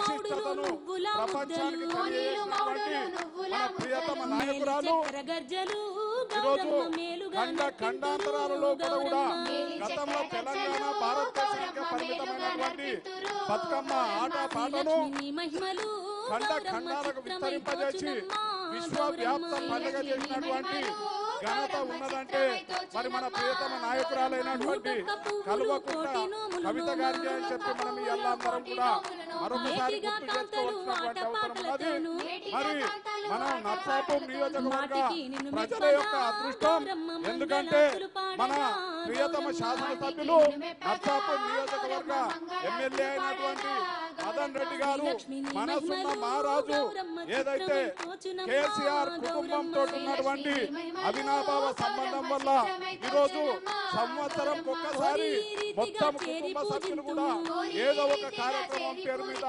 విశిష్టతను ప్రపంచానికి తెలియజేసినటువంటి మన ప్రియతమ నాయకురాలు ఈరోజు ఖండాంతరాలలో కూడా గతంలో తెలంగాణ భారతదేశానికి పరిమితమైనటువంటి బతుకమ్మ ఆట పాటను ఖండాలకు విస్తరింపజేసి విశ్వవ్యాప్త పండుగ చేసినటువంటి ఘనత ఉన్నదంటే మరి మన ప్రియతమ నాయకురాలైనటువంటి కల్వకుంట్ల కవిత గారికి అని చెప్పి మనం అందరం కూడా మరొకసారి గుర్తు చేసుకోవాల్సినటువంటి అవసరం ఉన్నది. మరి మనం నర్సాపూర్ నియోజకవర్గ ప్రజల యొక్క అదృష్టం, ఎందుకంటే మన ప్రియతమ శాసనసభ్యులు నర్సాపూర్ నియోజకవర్గ ఎమ్మెల్యే అయినటువంటి మదన్ రెడ్డి గారు మనసున్న మహారాజు ఏదైతే కేసీఆర్ కుటుంబంతో ఉన్నటువంటి అవినాభావ సంబంధం వల్ల ఈరోజు సంవత్సరం ఒక్కసారి మొత్తం కుటుంబ సభ్యులు కూడా ఏదో ఒక కార్యక్రమం పేరు మీద